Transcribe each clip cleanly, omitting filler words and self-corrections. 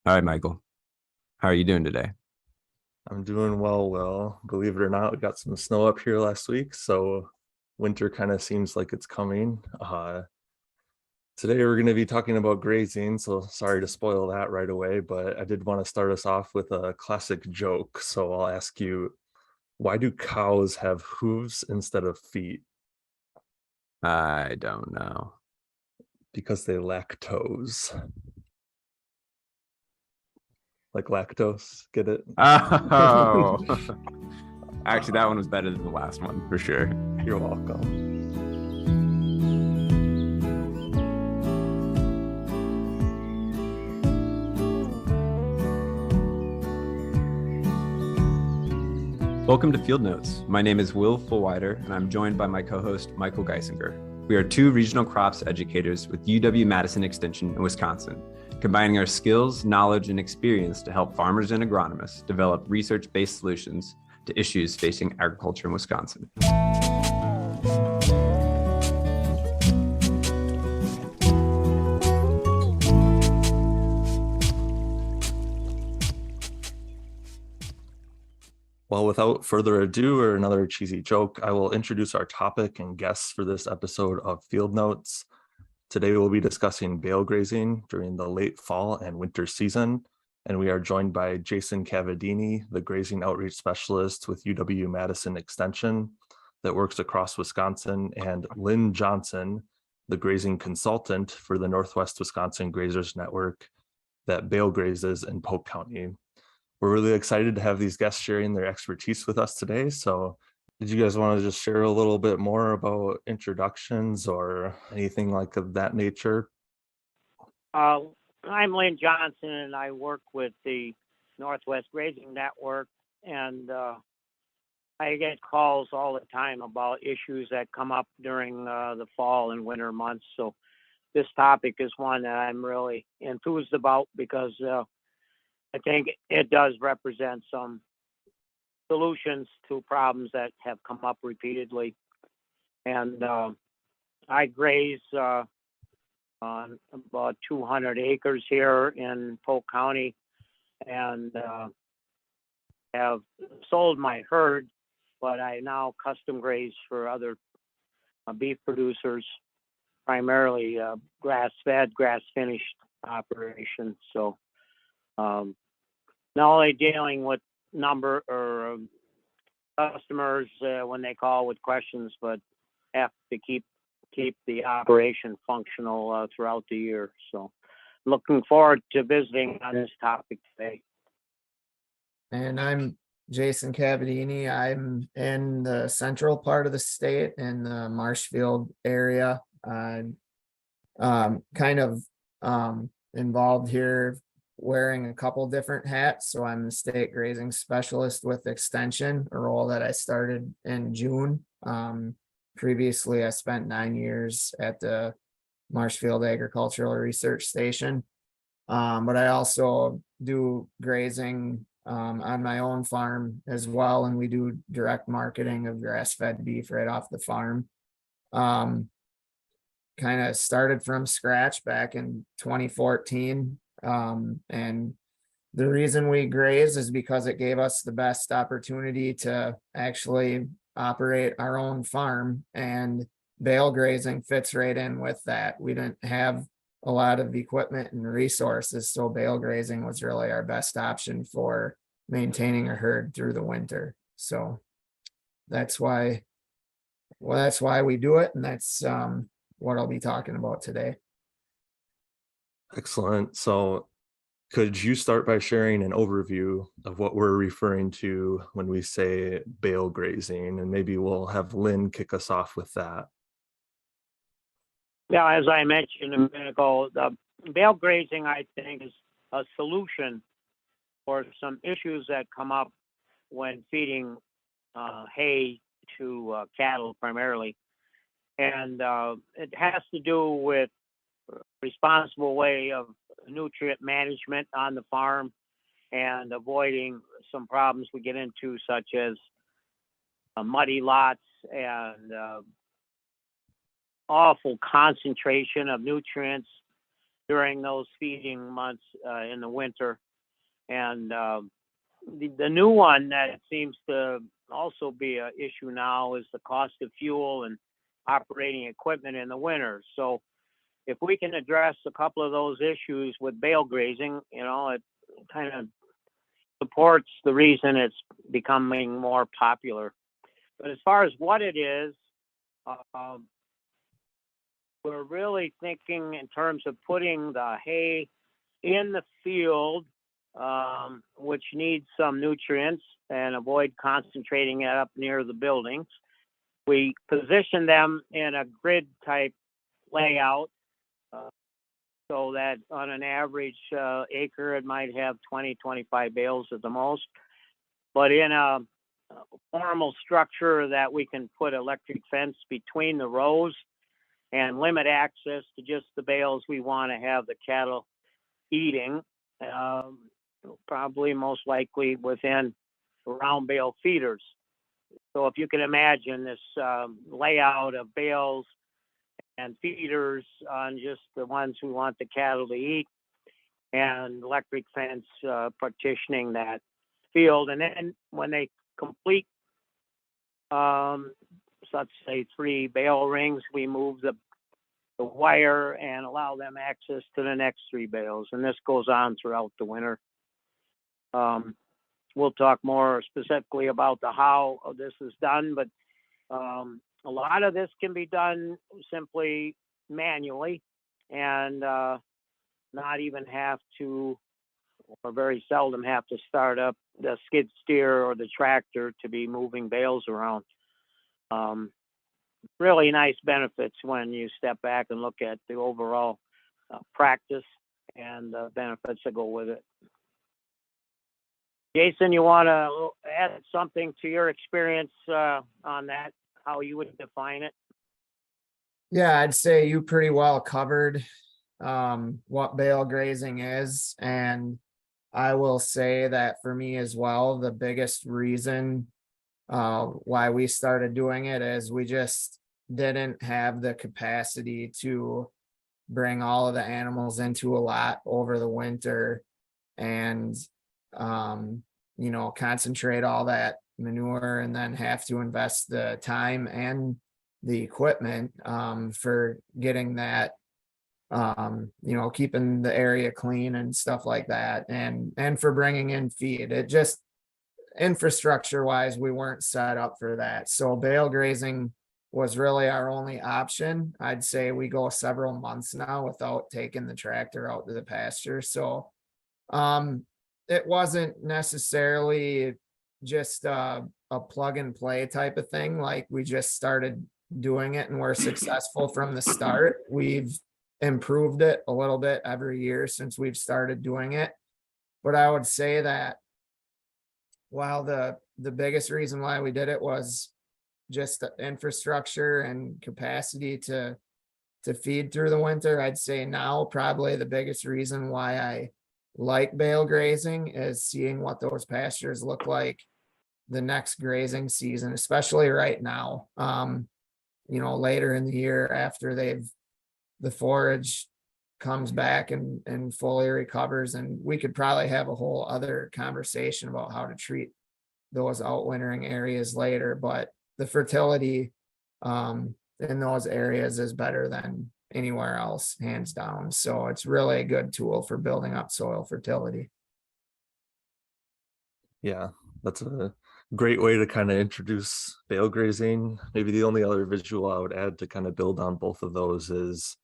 All right, Michael. How are you doing today? I'm doing well, Will. Believe it or not, we got some snow up here last week, so winter kind of seems like it's coming. Today we're going to be talking about grazing, so sorry to spoil that right away, but I did want to start us off with a classic joke. So I'll ask you, why do cows have hooves instead of feet? I don't know. Because they lack toes. Like lactose, get it? Oh, actually, that one was better than the last one for sure. You're welcome. Welcome to Field Notes. My name is Will Fulwider, and I'm joined by my co-host, Michael Geissinger. We are two regional crops educators with UW-Madison Extension in Wisconsin, combining our skills, knowledge, and experience to help farmers and agronomists develop research-based solutions to issues facing agriculture in Wisconsin. Well, without further ado, or another cheesy joke, I will introduce our topic and guests for this episode of Field Notes. Today we'll be discussing bale grazing during the late fall and winter season, and we are joined by Jason Cavadini, the grazing outreach specialist with UW-Madison Extension that works across Wisconsin, and Lynn Johnson, the grazing consultant for the Northwest Wisconsin Grazers Network that bale grazes in Polk County. We're really excited to have these guests sharing their expertise with us today. So did you guys want to just share a little bit more about introductions or anything like of that nature? I'm Lynn Johnson, and I work with the Northwest Grazing Network, and I get calls all the time about issues that come up during the fall and winter months. So this topic is one that I'm really enthused about because I think it does represent some solutions to problems that have come up repeatedly. And I graze on about 200 acres here in Polk County, and have sold my herd, but I now custom graze for other beef producers, primarily grass-fed, grass-finished operations. So not only dealing with number or customers when they call with questions, but have to keep the operation functional throughout the year. So looking forward to visiting on this topic today. And I'm Jason Cavadini. I'm in the central part of the state in the Marshfield area. I'm kind of involved here wearing a couple different hats. So I'm the state grazing specialist with Extension, a role that I started in June. Previously, I spent 9 years at the Marshfield Agricultural Research Station. But I also do grazing on my own farm as well. And we do direct marketing of grass-fed beef right off the farm. Kind of started from scratch back in 2014. And the reason we graze is because it gave us the best opportunity to actually operate our own farm, and bale grazing fits right in with that. We didn't have a lot of equipment and resources, so bale grazing was really our best option for maintaining a herd through the winter. So that's why we do it, and that's what I'll be talking about today. Excellent. So could you start by sharing an overview of what we're referring to when we say bale grazing? And maybe we'll have Lynn kick us off with that. Yeah, as I mentioned a minute ago, the bale grazing, I think, is a solution for some issues that come up when feeding hay to cattle primarily. And it has to do with responsible way of nutrient management on the farm and avoiding some problems we get into, such as muddy lots and awful concentration of nutrients during those feeding months in the winter. And the new one that seems to also be an issue now is the cost of fuel and operating equipment in the winter. So if we can address a couple of those issues with bale grazing, it kind of supports the reason it's becoming more popular. But as far as what it is, we're really thinking in terms of putting the hay in the field, which needs some nutrients, and avoid concentrating it up near the buildings. We position them in a grid type layout, so that on an average acre, it might have 20-25 bales at the most, but in a formal structure that we can put electric fence between the rows and limit access to just the bales we want to have the cattle eating, probably most likely within round bale feeders. So if you can imagine this layout of bales and feeders on just the ones we want the cattle to eat, and electric fence partitioning that field. And then when they complete, let's say 3 bale rings, we move the wire and allow them access to the next 3 bales. And this goes on throughout the winter. We'll talk more specifically about the how this is done, but a lot of this can be done simply manually, and not even have to, or very seldom have to, start up the skid steer or the tractor to be moving bales around. Really nice benefits when you step back and look at the overall practice and the benefits that go with it. Jason, you want to add something to your experience on that, how you would define it? Yeah, I'd say you pretty well covered what bale grazing is. And I will say that for me as well, the biggest reason why we started doing it is we just didn't have the capacity to bring all of the animals into a lot over the winter and concentrate all that manure, and then have to invest the time and the equipment for getting that, keeping the area clean and stuff like that, and for bringing in feed. It just, infrastructure wise, we weren't set up for that. So bale grazing was really our only option. I'd say we go several months now without taking the tractor out to the pasture. So it wasn't necessarily just a plug and play type of thing. Like, we just started doing it and we're successful from the start. We've improved it a little bit every year since we've started doing it. But I would say that while the biggest reason why we did it was just the infrastructure and capacity to feed through the winter, I'd say now probably the biggest reason why I like bale grazing is seeing what those pastures look like the next grazing season, especially right now. Later in the year, after the forage comes back and fully recovers, and we could probably have a whole other conversation about how to treat those outwintering areas later, but the fertility in those areas is better than anywhere else, hands down. So it's really a good tool for building up soil fertility. Yeah, that's a great way to kind of introduce bale grazing. Maybe the only other visual I would add to kind of build on both of those is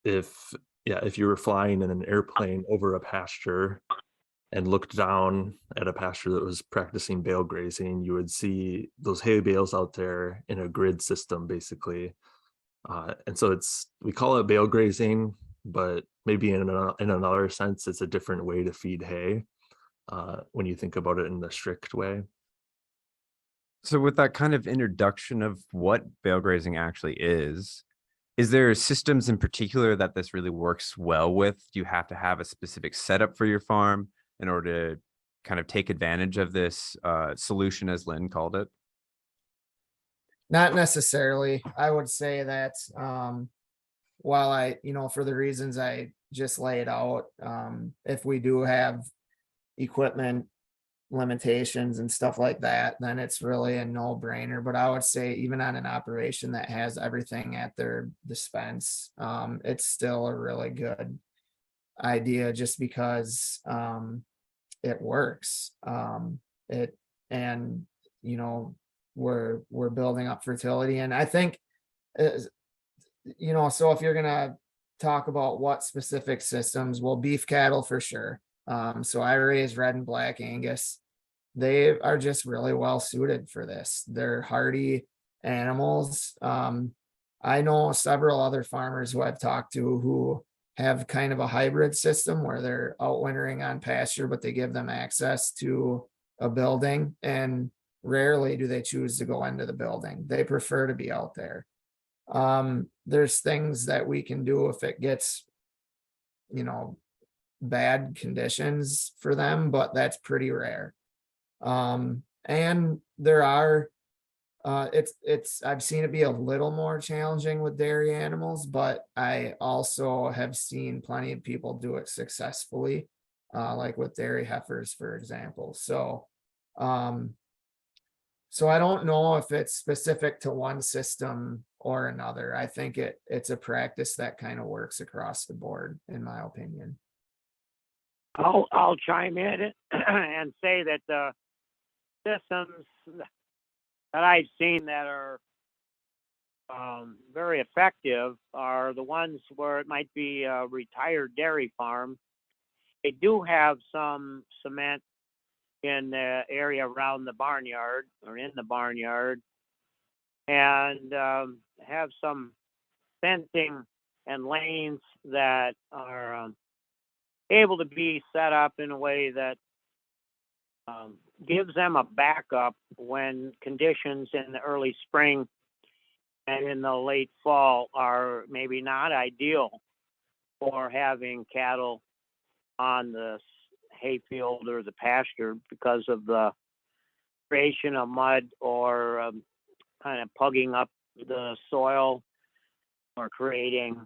if you were flying in an airplane over a pasture and looked down at a pasture that was practicing bale grazing, you would see those hay bales out there in a grid system, basically. And so we call it bale grazing, but maybe in another sense, it's a different way to feed hay when you think about it in the strict way. So with that kind of introduction of what bale grazing actually is there systems in particular that this really works well with? Do you have to have a specific setup for your farm in order to kind of take advantage of this solution, as Lynn called it? Not necessarily. I would say that while for the reasons I just laid out, if we do have equipment limitations and stuff like that, then it's really a no-brainer. But I would say even on an operation that has everything at their dispense, it's still a really good idea just because it works. It and we're building up fertility, and I think so if you're gonna talk about what specific systems, well, beef cattle for sure. So I raise red and black Angus. They are just really well suited for this. They're hardy animals. I know several other farmers who I've talked to who have kind of a hybrid system where they're outwintering on pasture, but they give them access to a building, and rarely do they choose to go into the building. They prefer to be out there. There's things that we can do if it gets, bad conditions for them, but that's pretty rare. And there are, I've seen it be a little more challenging with dairy animals, but I also have seen plenty of people do it successfully, like with dairy heifers, for example. So I don't know if it's specific to one system or another. I think it's a practice that kind of works across the board, in my opinion. I'll chime in and say that the systems that I've seen that are very effective are the ones where it might be a retired dairy farm. They do have some cement in the area around the barnyard or in the barnyard, and have some fencing and lanes that are able to be set up in a way that gives them a backup when conditions in the early spring and in the late fall are maybe not ideal for having cattle on the hayfield or the pasture because of the creation of mud or kind of pugging up the soil or creating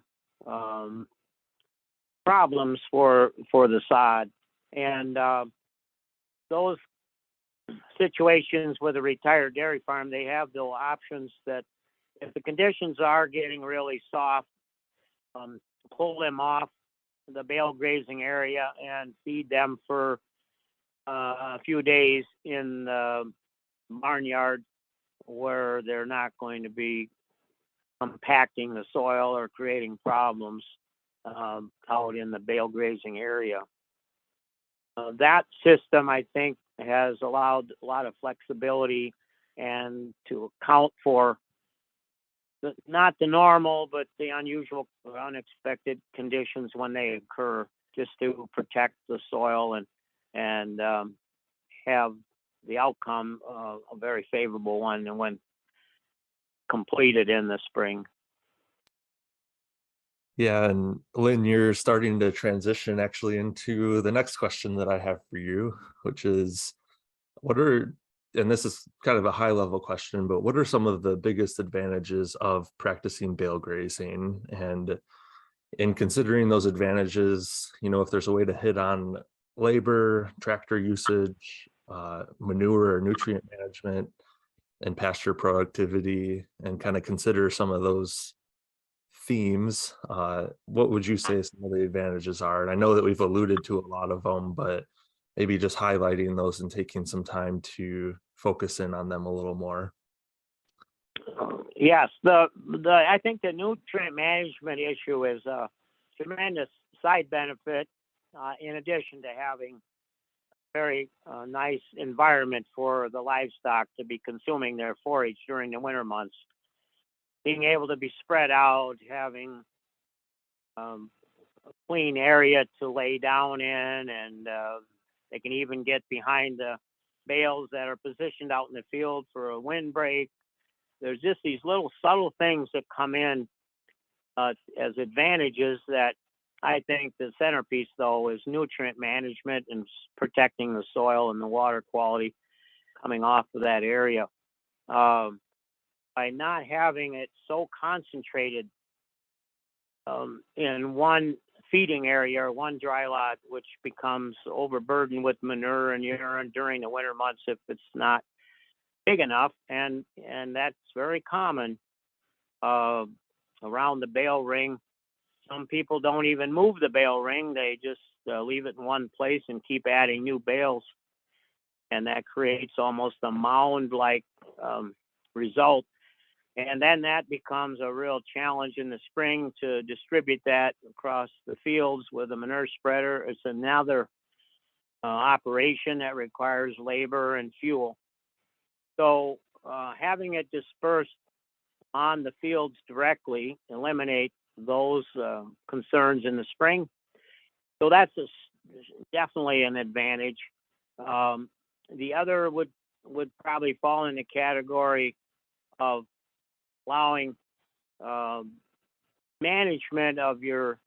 problems for the sod. And those situations with a retired dairy farm, they have the options that if the conditions are getting really soft, pull them off the bale grazing area and feed them for a few days in the barnyard where they're not going to be compacting the soil or creating problems out in the bale grazing area. That system, I think, has allowed a lot of flexibility and to account for not the normal, but the unusual or unexpected conditions when they occur, just to protect the soil and have the outcome a very favorable one and when completed in the spring. Yeah, and Lynn, you're starting to transition actually into the next question that I have for you, which is and this is kind of a high level question, but what are some of the biggest advantages of practicing bale grazing? And in considering those advantages, if there's a way to hit on labor, tractor usage, manure or nutrient management, and pasture productivity, and kind of consider some of those themes, what would you say some of the advantages are? And I know that we've alluded to a lot of them, but maybe just highlighting those and taking some time to focus in on them a little more. Yes, I think the nutrient management issue is a tremendous side benefit, in addition to having a very nice environment for the livestock to be consuming their forage during the winter months. Being able to be spread out, having a clean area to lay down in, and they can even get behind the bales that are positioned out in the field for a windbreak. There's just these little subtle things that come in as advantages that I think the centerpiece, though, is nutrient management and protecting the soil and the water quality coming off of that area. By not having it so concentrated in one feeding area or one dry lot, which becomes overburdened with manure and urine during the winter months if it's not big enough, and that's very common around the bale ring. Some people don't even move the bale ring; they just leave it in one place and keep adding new bales, and that creates almost a mound-like result. And then that becomes a real challenge in the spring to distribute that across the fields with a manure spreader. It's another operation that requires labor and fuel. So having it dispersed on the fields directly eliminate those concerns in the spring. So that's definitely an advantage. The other would probably fall in the category of allowing management of your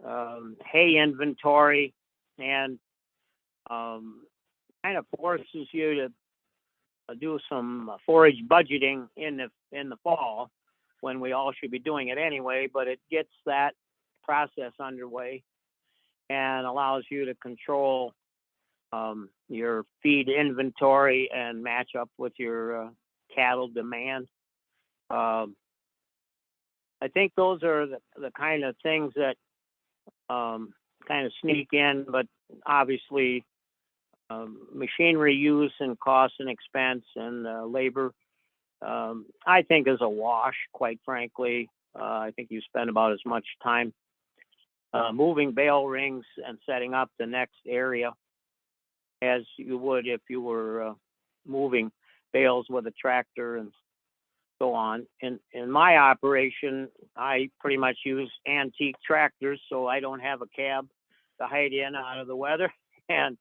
hay inventory, and kind of forces you to do some forage budgeting in the fall, when we all should be doing it anyway, but it gets that process underway and allows you to control your feed inventory and match up with your cattle demand. I think those are the kind of things that kind of sneak in, but obviously machinery use and cost and expense and labor, I think is a wash, quite frankly. I think you spend about as much time moving bale rings and setting up the next area as you would if you were moving bales with a tractor and so on. In my operation, I pretty much use antique tractors, so I don't have a cab to hide in out of the weather. And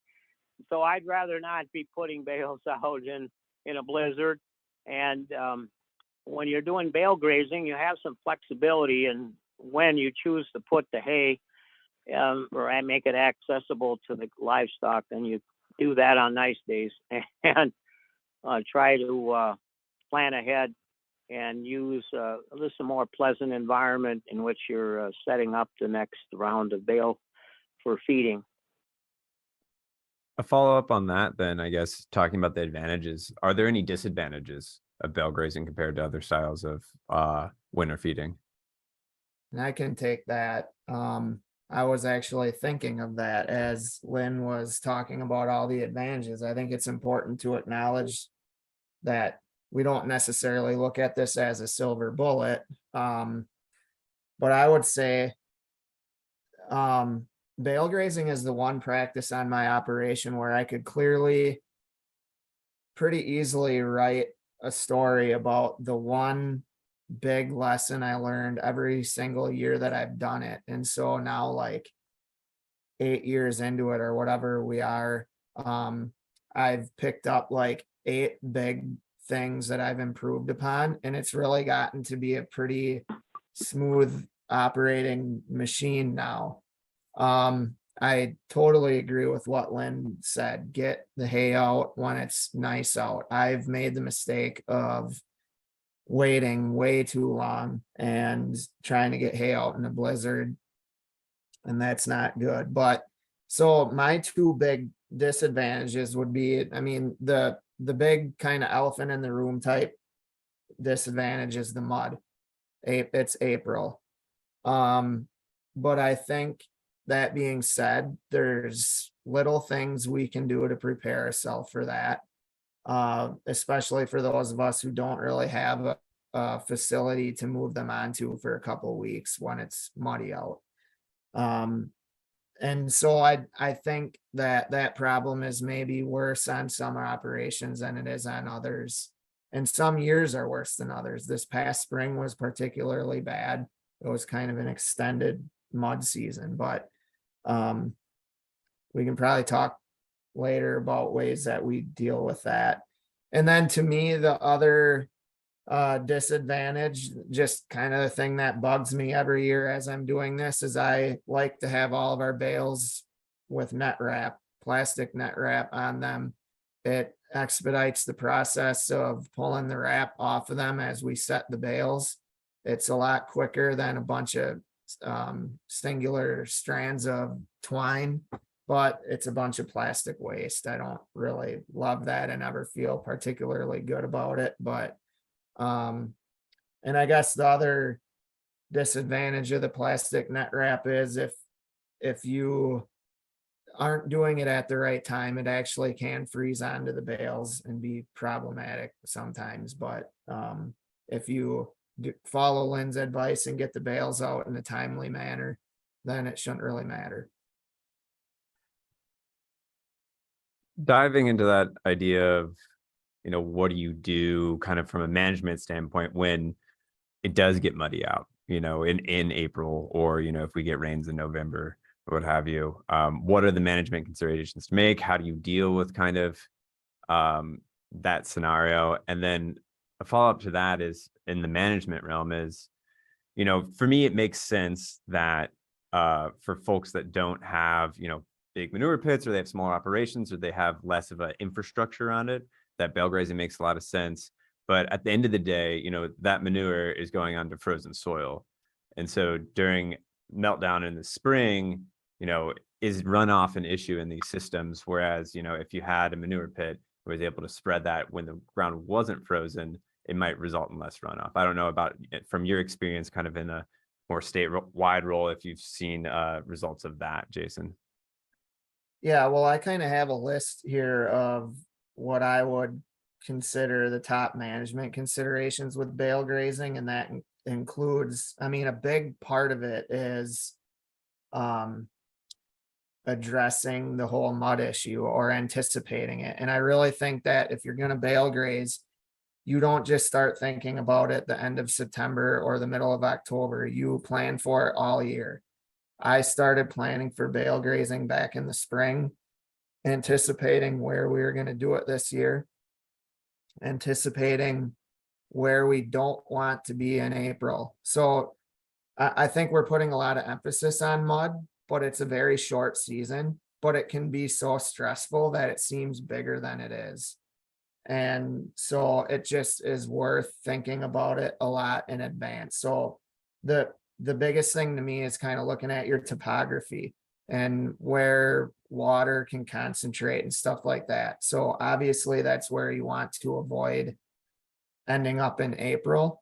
so I'd rather not be putting bales out in a blizzard. And when you're doing bale grazing, you have some flexibility in when you choose to put the hay or make it accessible to the livestock, and you do that on nice days and try to plan ahead and use a little more pleasant environment in which you're setting up the next round of bale for feeding. A follow-up on that, then, I guess, talking about the advantages, are there any disadvantages of bale grazing compared to other styles of winter feeding? And I can take that. I was actually thinking of that as Lynn was talking about all the advantages. I think it's important to acknowledge that we don't necessarily look at this as a silver bullet. But I would say bale grazing is the one practice on my operation where I could clearly, pretty easily write a story about the one big lesson I learned every single year that I've done it. And so now, like 8 years into it or whatever we are, I've picked up like 8 big things that I've improved upon, and it's really gotten to be a pretty smooth operating machine now. I totally agree with what Lynn said. Get the hay out when it's nice out. I've made the mistake of waiting way too long and trying to get hay out in a blizzard, and that's not good. But so my 2 big disadvantages would be, I mean, the big kind of elephant in the room type disadvantage is the mud. It's April. But I think, that being said, there's little things we can do to prepare ourselves for that, especially for those of us who don't really have a facility to move them onto for a couple of weeks when it's muddy out. And so I think that problem is maybe worse on some operations than it is on others. And some years are worse than others. This past spring was particularly bad. It was kind of an extended mud season, but we can probably talk later about ways that we deal with that. And then to me, the other disadvantage, just kind of the thing that bugs me every year as I'm doing this, is I like to have all of our bales with net wrap, plastic net wrap on them. It expedites the process of pulling the wrap off of them as we set the bales. It's a lot quicker than a bunch of singular strands of twine, but it's a bunch of plastic waste. I don't really love that. I never feel particularly good about it, but and I guess the other disadvantage of the plastic net wrap is if you aren't doing it at the right time, it actually can freeze onto the bales and be problematic sometimes. But if you follow Lynn's advice and get the bales out in a timely manner, then it shouldn't really matter. Diving into that idea of, what do you do kind of from a management standpoint when it does get muddy out, in April, or, if we get rains in November or what have you, what are the management considerations to make? How do you deal with kind of that scenario? And then a follow-up to that is in the management realm is, for me, it makes sense that for folks that don't have, big manure pits, or they have smaller operations, or they have less of an infrastructure on it, that bale grazing makes a lot of sense. But at the end of the day, that manure is going onto frozen soil. And so during meltdown in the spring, is runoff an issue in these systems? Whereas, if you had a manure pit, was able to spread that when the ground wasn't frozen, it might result in less runoff. I don't know about it from your experience kind of in a more statewide role, if you've seen results of that, Jason. Yeah, well, I kind of have a list here of what I would consider the top management considerations with bale grazing, and that includes, a big part of it is addressing the whole mud issue or anticipating it. And I really think that if you're going to bale graze, you don't just start thinking about it the end of September or the middle of October. You plan for it all year. I started planning for bale grazing back in the spring, anticipating where we were going to do it this year, anticipating where we don't want to be in April. So I think we're putting a lot of emphasis on mud, but it's a very short season, but it can be so stressful that it seems bigger than it is. And so it just is worth thinking about it a lot in advance. So the biggest thing to me is kind of looking at your topography and where water can concentrate and stuff like that. So obviously that's where you want to avoid ending up in April.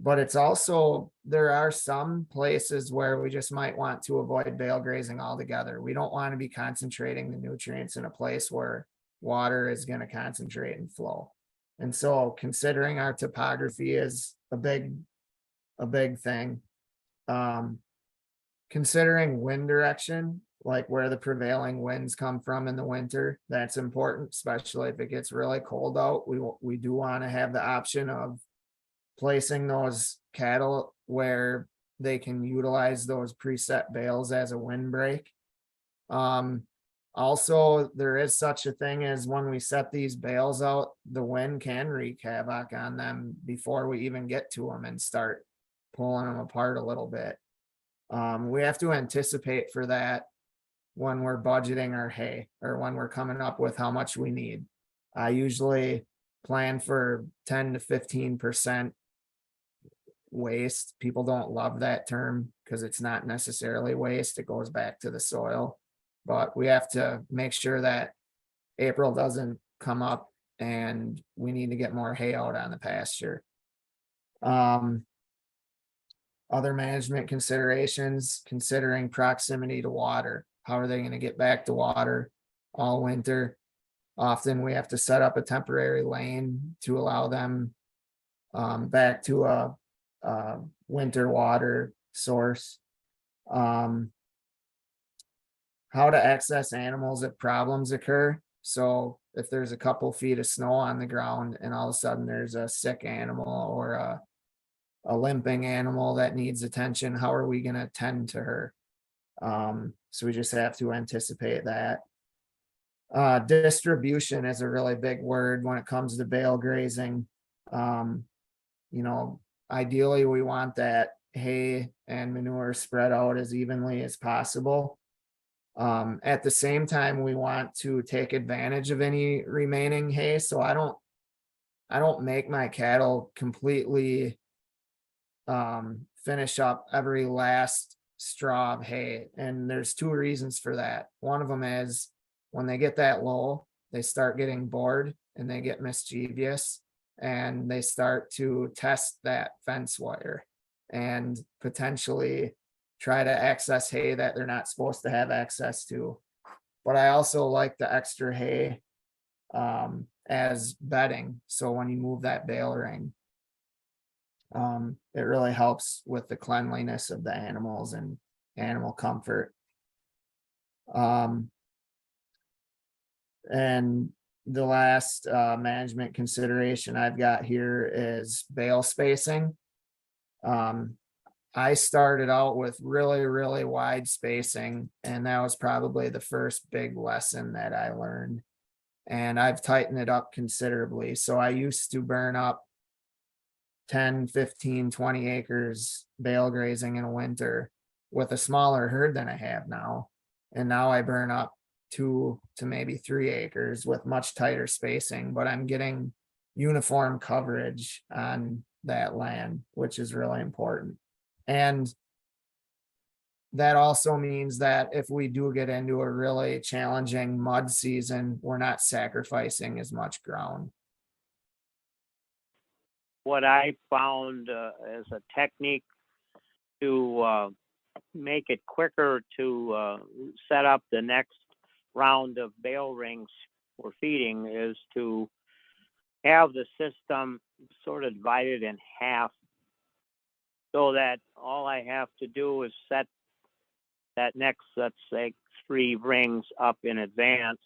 But it's also, there are some places where we just might want to avoid bale grazing altogether. We don't want to be concentrating the nutrients in a place where water is going to concentrate and flow. And so considering our topography is a big thing. Considering wind direction, like where the prevailing winds come from in the winter, that's important, especially if it gets really cold out. We do want to have the option of placing those cattle where they can utilize those preset bales as a windbreak. Also, there is such a thing as when we set these bales out, the wind can wreak havoc on them before we even get to them and start pulling them apart a little bit. We have to anticipate for that when we're budgeting our hay or when we're coming up with how much we need. I usually plan for 10 to 15% waste. People don't love that term because it's not necessarily waste. It goes back to the soil, but we have to make sure that April doesn't come up and we need to get more hay out on the pasture. Other management considerations, considering proximity to water. How are they going to get back to water all winter? Often we have to set up a temporary lane to allow them back to a winter water source. How to access animals if problems occur. So if there's a couple feet of snow on the ground and all of a sudden there's a sick animal or a limping animal that needs attention, how are we going to tend to her? So we just have to anticipate that. Distribution is a really big word when it comes to bale grazing. Ideally we want that hay and manure spread out as evenly as possible. At the same time, we want to take advantage of any remaining hay. So I don't make my cattle completely finish up every last straw of hay. And there's two reasons for that. One of them is when they get that low, they start getting bored and they get mischievous and they start to test that fence wire and potentially try to access hay that they're not supposed to have access to. But I also like the extra hay as bedding. So when you move that bale ring, it really helps with the cleanliness of the animals and animal comfort. And the last management consideration I've got here is bale spacing. I started out with really wide spacing, and that was probably the first big lesson that I learned. And I've tightened it up considerably. So I used to burn up 10, 15, 20 acres bale grazing in a winter with a smaller herd than I have now. And now I burn up 2 to maybe 3 acres with much tighter spacing, but I'm getting uniform coverage on that land, which is really important. And that also means that if we do get into a really challenging mud season, we're not sacrificing as much ground. What I found as a technique to make it quicker to set up the next round of bale rings for feeding is to have the system sort of divided in half, so that all I have to do is set that next, let's say, 3 rings up in advance.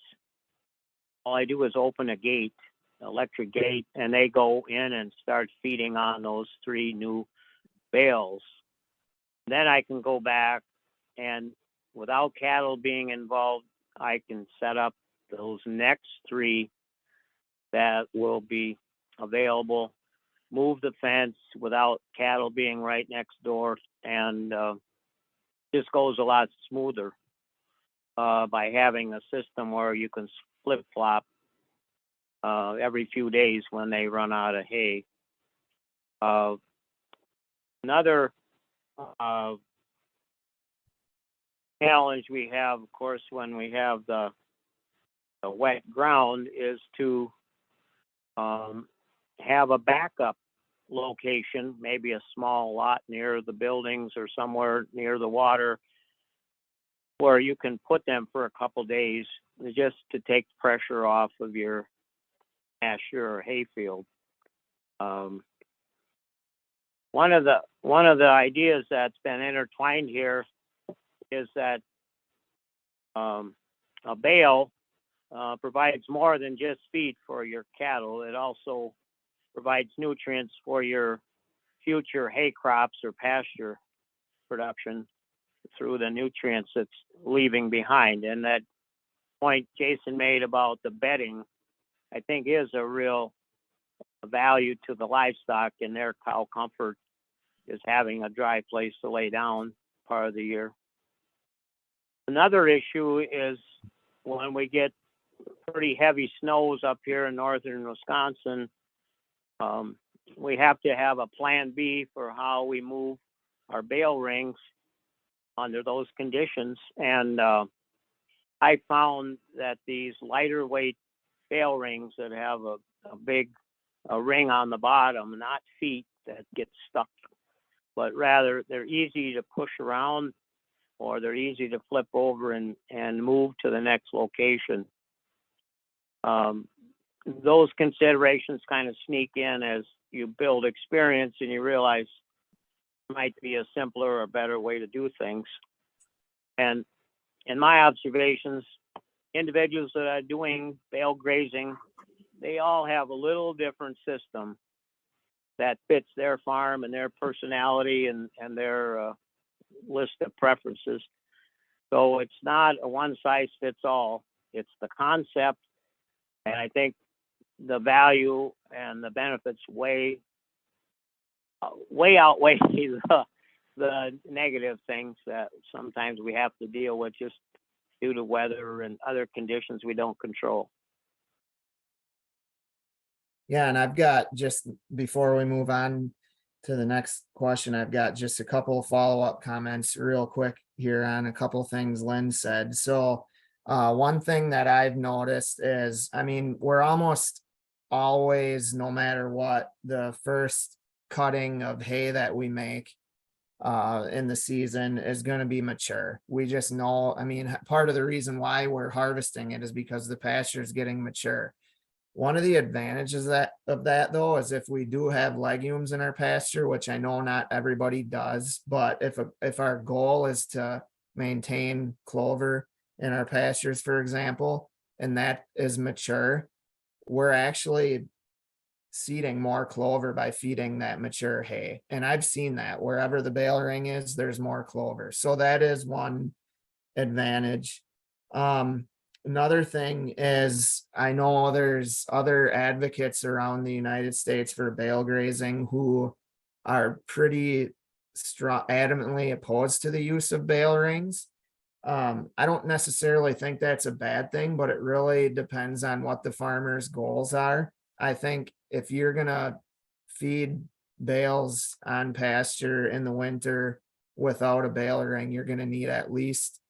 All I do is open a gate, electric gate, and they go in and start feeding on those 3 new bales. Then I can go back and, without cattle being involved, I can set up those next 3 that will be available, move the fence without cattle being right next door, and just goes a lot smoother by having a system where you can flip-flop every few days when they run out of hay. Another challenge we have, of course, when we have the wet ground is to have a backup location, maybe a small lot near the buildings or somewhere near the water, where you can put them for a couple days just to take pressure off of your pasture or hayfield. One of the ideas that's been intertwined here is that a bale provides more than just feed for your cattle. It also provides nutrients for your future hay crops or pasture production through the nutrients it's leaving behind. And that point Jason made about the bedding, I think, is a real value to the livestock and their cow comfort, is having a dry place to lay down part of the year. Another issue is when we get pretty heavy snows up here in northern Wisconsin, we have to have a plan B for how we move our bale rings under those conditions. And I found that these lighter weight bale rings that have a big ring on the bottom, not feet that get stuck, but rather they're easy to push around, or they're easy to flip over and move to the next location. Those considerations kind of sneak in as you build experience and you realize it might be a simpler or better way to do things. And in my observations, individuals that are doing bale grazing, they all have a little different system that fits their farm and their personality and their list of preferences. So it's not a one size fits all. It's the concept, and I think the value and the benefits way outweigh the negative things that sometimes we have to deal with just due to weather and other conditions we don't control. Yeah, and I've got, just before we move on to the next question, I've got just a couple of follow-up comments real quick here on a couple of things Lynn said. So one thing that I've noticed is, I mean, we're almost always, no matter what, the first cutting of hay that we make in the season is going to be mature. We just know, I mean, part of the reason why we're harvesting it is because the pasture is getting mature. One of the advantages of that though is if we do have legumes in our pasture, which I know not everybody does, but if our goal is to maintain clover in our pastures, for example, and that is mature, we're actually seeding more clover by feeding that mature hay. And I've seen that wherever the bale ring is, there's more clover. So that is one advantage. Another thing is, I know there's other advocates around the United States for bale grazing who are pretty strong, adamantly opposed to the use of bale rings. I don't necessarily think that's a bad thing, but it really depends on what the farmer's goals are. I think if you're gonna feed bales on pasture in the winter without a bale ring, you're gonna need at least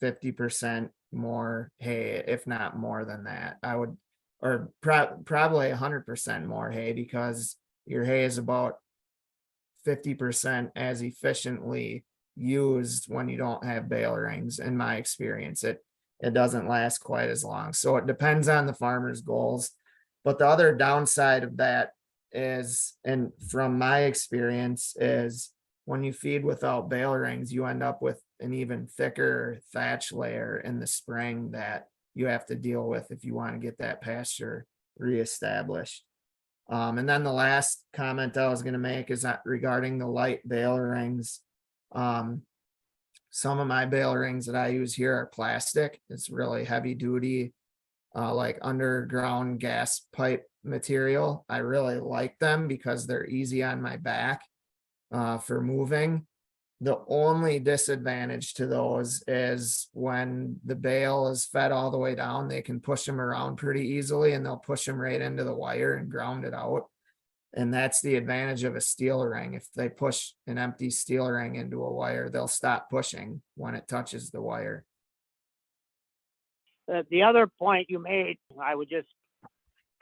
50% more hay, if not more than that. I would, or probably 100% more hay, because your hay is about 50% as efficiently used when you don't have bale rings. In my experience, it doesn't last quite as long. So it depends on the farmer's goals. But the other downside of that is, and from my experience, is when you feed without bale rings, you end up with an even thicker thatch layer in the spring that you have to deal with if you want to get that pasture reestablished. And then the last comment I was going to make is that regarding the light bale rings. Some of my bale rings that I use here are plastic. It's really heavy duty, like underground gas pipe material. I really like them because they're easy on my back for moving. The only disadvantage to those is when the bale is fed all the way down, they can push them around pretty easily, and they'll push them right into the wire and ground it out. And that's the advantage of a steel ring. If they push an empty steel ring into a wire, they'll stop pushing when it touches the wire. The other point you made, I would just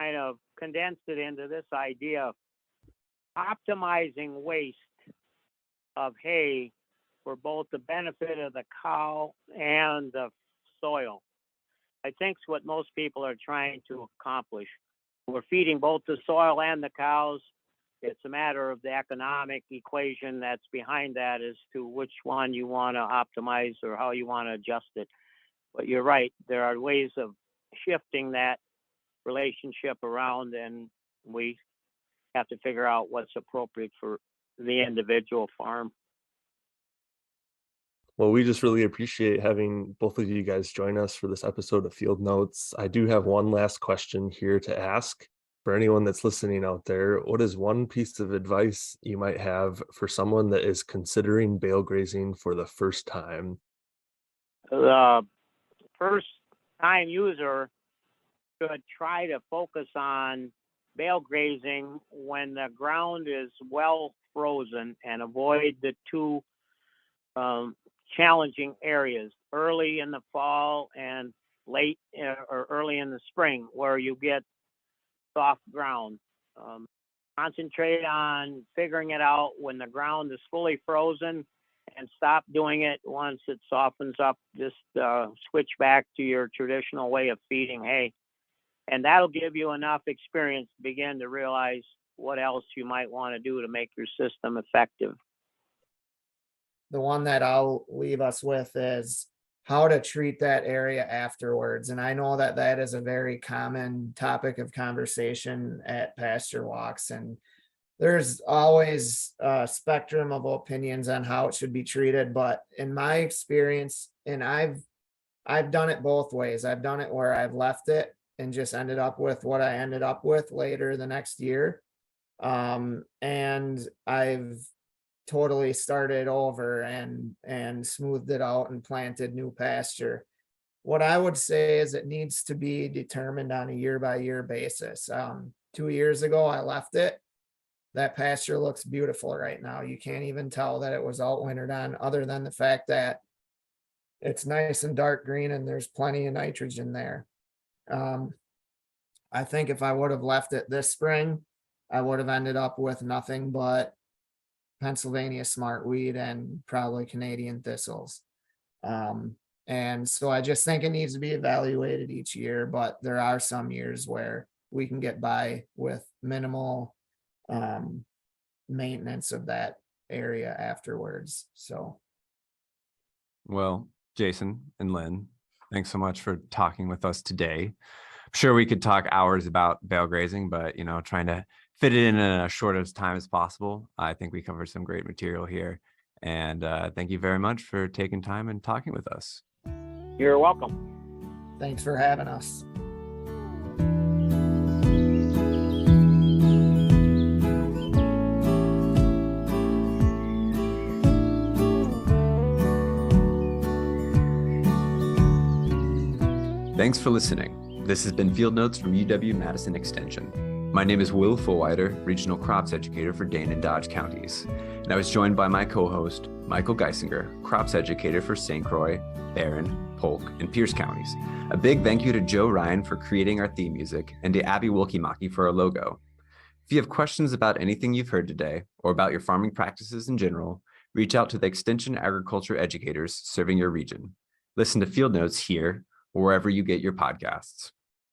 kind of condense it into this idea of optimizing waste of hay for both the benefit of the cow and the soil. I think it's what most people are trying to accomplish. We're feeding both the soil and the cows. It's a matter of the economic equation that's behind that as to which one you want to optimize or how you want to adjust it. But you're right, there are ways of shifting that relationship around, and we have to figure out what's appropriate for the individual farm. Well, we just really appreciate having both of you guys join us for this episode of Field Notes. I do have one last question here to ask. For anyone that's listening out there, what is one piece of advice you might have for someone that is considering bale grazing for the first time? The first time user should try to focus on bale grazing when the ground is well frozen, and avoid the two challenging areas early in the fall and late or early in the spring, where you get soft ground. Concentrate on figuring it out when the ground is fully frozen, and stop doing it once it softens up. Just switch back to your traditional way of feeding hay, and that'll give you enough experience to begin to realize what else you might want to do to make your system effective. The one that I'll leave us with is how to treat that area afterwards. And I know that that is a very common topic of conversation at pasture walks, and there's always a spectrum of opinions on how it should be treated. But in my experience, and I've done it both ways. I've done it where I've left it and just ended up with what I ended up with later the next year. And I've totally started over and smoothed it out and planted new pasture. What I would say is it needs to be determined on a year by year basis. 2 years ago, I left it that pasture looks beautiful right now. You can't even tell that it was out wintered on, other than the fact that it's nice and dark green and there's plenty of nitrogen there. I think if I would have left it this spring, I would have ended up with nothing but Pennsylvania smartweed and probably Canadian thistles. And so I just think it needs to be evaluated each year, but there are some years where we can get by with minimal maintenance of that area afterwards. So. Well, Jason and Lynn, thanks so much for talking with us today. I'm sure we could talk hours about bale grazing, but trying to fit it in as short as time as possible. I think we covered some great material here. And thank you very much for taking time and talking with us. You're welcome. Thanks for having us. Thanks for listening. This has been Field Notes from UW-Madison Extension. My name is Will Fulwider, Regional Crops Educator for Dane and Dodge counties, and I was joined by my co-host, Michael Geissinger, Crops Educator for St. Croix, Barron, Polk, and Pierce counties. A big thank you to Joe Ryan for creating our theme music and to Abby Wilkie-Maki for our logo. If you have questions about anything you've heard today or about your farming practices in general, reach out to the Extension agriculture educators serving your region. Listen to Field Notes here or wherever you get your podcasts.